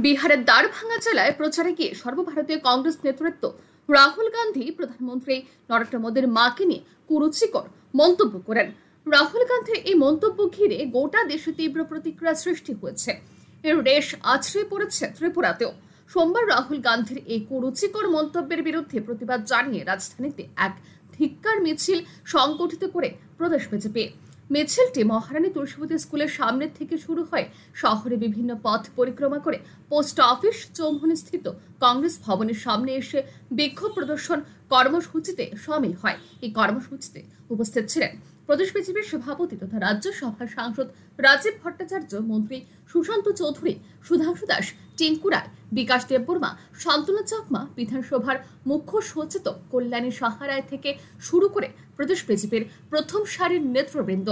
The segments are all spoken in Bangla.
বিহারের দ্বারভাঙ্গা জেলায় প্রচারে গিয়ে সর্বভারতীয় কংগ্রেস নেতৃত্ব রাহুল গান্ধী প্রধানমন্ত্রী নরেন্দ্র মোদীর মাকে নিয়ে কুরুচিকর মন্তব্য করেন। রাহুল গান্ধীর এই মন্তব্য ঘিরে গোটা দেশে তীব্র প্রতিক্রিয়া সৃষ্টি হয়েছে। এর রেশ আছড়ে পড়েছে ত্রিপুরাতেও। সোমবার রাহুল গান্ধীর এই কুরুচিকর মন্তব্যের বিরুদ্ধে প্রতিবাদ জানিয়ে রাজধানীতে এক ধিক্কার মিছিল সংগঠিত করে প্রদেশ বিজেপি। মিছিলটি মহারানী তুলসীবতী স্কুলের সামনে থেকে শুরু হয় শহরে বিভিন্ন পথ পরিক্রমা করে পোস্ট অফিস চৌমুহনী স্থিত কংগ্রেস ভবনের সামনে এসে বিক্ষোভ প্রদর্শন কর্মসূচিতে শামিল হয়। এই কর্মসূচিতে উপস্থিত ছিলেন প্রদেশ বিজেপির সভাপতি তথা রাজ্যসভার সাংসদ রাজীব ভট্টাচার্য, মন্ত্রী সুশান্ত চৌধুরী, সুধাংশু দাস, টিঙ্কু রায়, বিকাশ দেববর্মা, শান্তনু চাকমা, বিধানসভার মুখ্য সচেতক কল্যাণী সাহারায় থেকে শুরু করে প্রদেশ বিজেপির প্রথম সারির নেতৃবৃন্দ।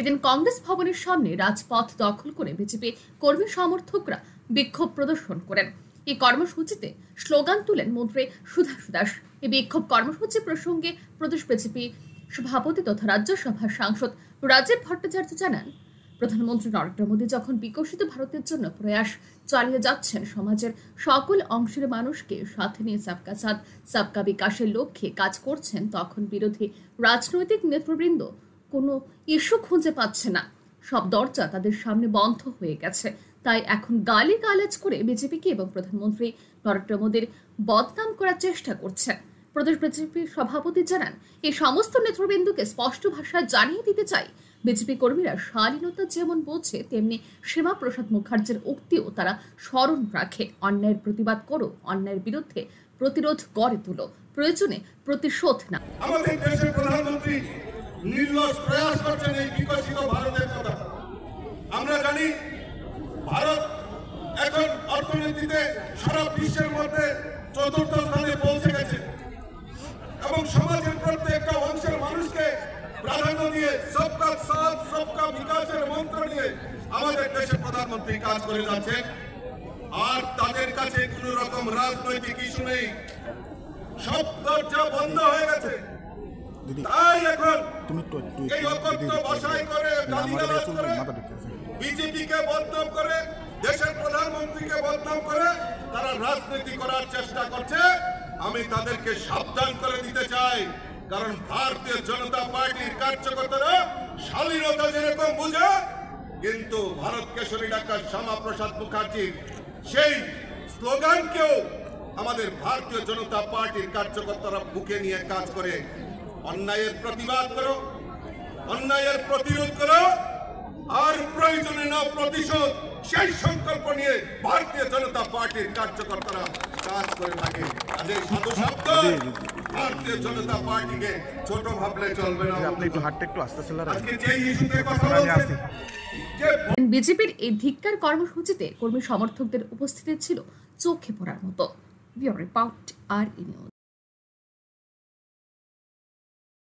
এদিন কংগ্রেস ভবনের সামনে রাজপথ দখল করে বিজেপি কর্মী সমর্থকরা বিক্ষোভ প্রদর্শন করেন। এই কর্মসূচিতে স্লোগান তুলেন মন্ত্রী সুধাংশু দাস। এই বিক্ষোভ কর্মসূচি প্রসঙ্গে প্রদেশ বিজেপি সভাপতি তথা রাজ্যসভার সাংসদ রাজীব ভট্টাচার্য জানান, প্রধানমন্ত্রী নরেন্দ্র মোদী যখন বিকশিত ভারতের জন্য প্রয়াস চালিয়ে যাচ্ছেন, সমাজের সকল অংশের মানুষকে সাথে নিয়ে সবকা সাথ সবকা বিকাশের লক্ষ্যে কাজ করছেন, তখন বিরোধী রাজনৈতিক নেতৃবৃন্দ কোনো ইস্যু খুঁজে পাচ্ছে না। সব দরজা তাদের সামনে বন্ধ হয়ে গেছে। তাই এখন গালিগালাজ করে বিজেপিকে এবং প্রধানমন্ত্রী নরেন্দ্র মোদীর বদনাম করার চেষ্টা করছেন। প্রদেশ বিজেপির সভাপতি জানান, এই সমস্ত নেতৃবৃন্দকে স্পষ্ট ভাষায় জানিয়ে দিতে চাই, বিজেপি কর্মীরা শালীনতা যেমন বোঝে তেমনি শ্যামাপ্রসাদ মুখার্জির উক্তিও তারা স্মরণ রাখে। অন্যায়ের প্রতিবাদ করো, অন্যায়ের বিরুদ্ধে প্রতিরোধ গড়ে তোলো, প্রয়োজনে প্রতিশোধ না। আমাদের দেশের প্রধানমন্ত্রী নির্লস প্রয়াস করছেন এই বিকশিত ভারতের কথা। আমরা জানি ভারত এখন অর্থনীতিতে সারা বিশ্বের মধ্যে চতুর্থ স্থানে পৌঁছে গেছে এবং সমাজের প্রত্যেকটা অংশের মানুষকে প্রাধান্য দিয়ে সবকা সাথ সবকা বিকাশের মন্ত্র নিয়ে আমাদের দেশের প্রধানমন্ত্রী কাজ করে যাচ্ছেন। আর তাদের কাছে কোনো রকম রাজনৈতিক ইস্যু নেই, সব দরজা বন্ধ হয়ে গেছে। তাই এখন এই অকথ্য ভাষায় করে গালিগালাজ করে বিজেপিকে বদনাম করে দেশের প্রধানমন্ত্রীকে বদনাম করে তারা রাজনীতি করার চেষ্টা করছে। আমি তাদেরকে সাবধান করে দিতে চাই, কারণ ভারতীয় জনতা পার্টির কার্যকর্তারা শালীনতা যেরকম বুঝে, কিন্তু ভারত কেশরী ডাক্তার শ্যামাপ্রসাদ মুখার্জির সেই স্লোগানকেও আমাদের ভারতীয় জনতা পার্টির কার্যকর্তারা বুকে নিয়ে কাজ করে। অন্যায়ের প্রতিবাদ করো, অন্যায়ের প্রতিরোধ করো, আর প্রয়োজনে না প্রতিশোধ, সেই সংকল্প নিয়ে ভারতীয় জনতা পার্টির কার্যকর্তারা কাজ করে থাকে। আজ এই সাধু শব্দ ভারতীয় জনতা পার্টিকে ছোট ভাবলে চলবে না। আজকে যে ইস্যুতে কথা বলছেন, বিজেপির এই ধিক্কার কর্মসূচিতে কর্মী সমর্থকদের উপস্থিতি ছিল চোখে পড়ার মতো। ব্যুরো রিপোর্ট, আর নিউজ।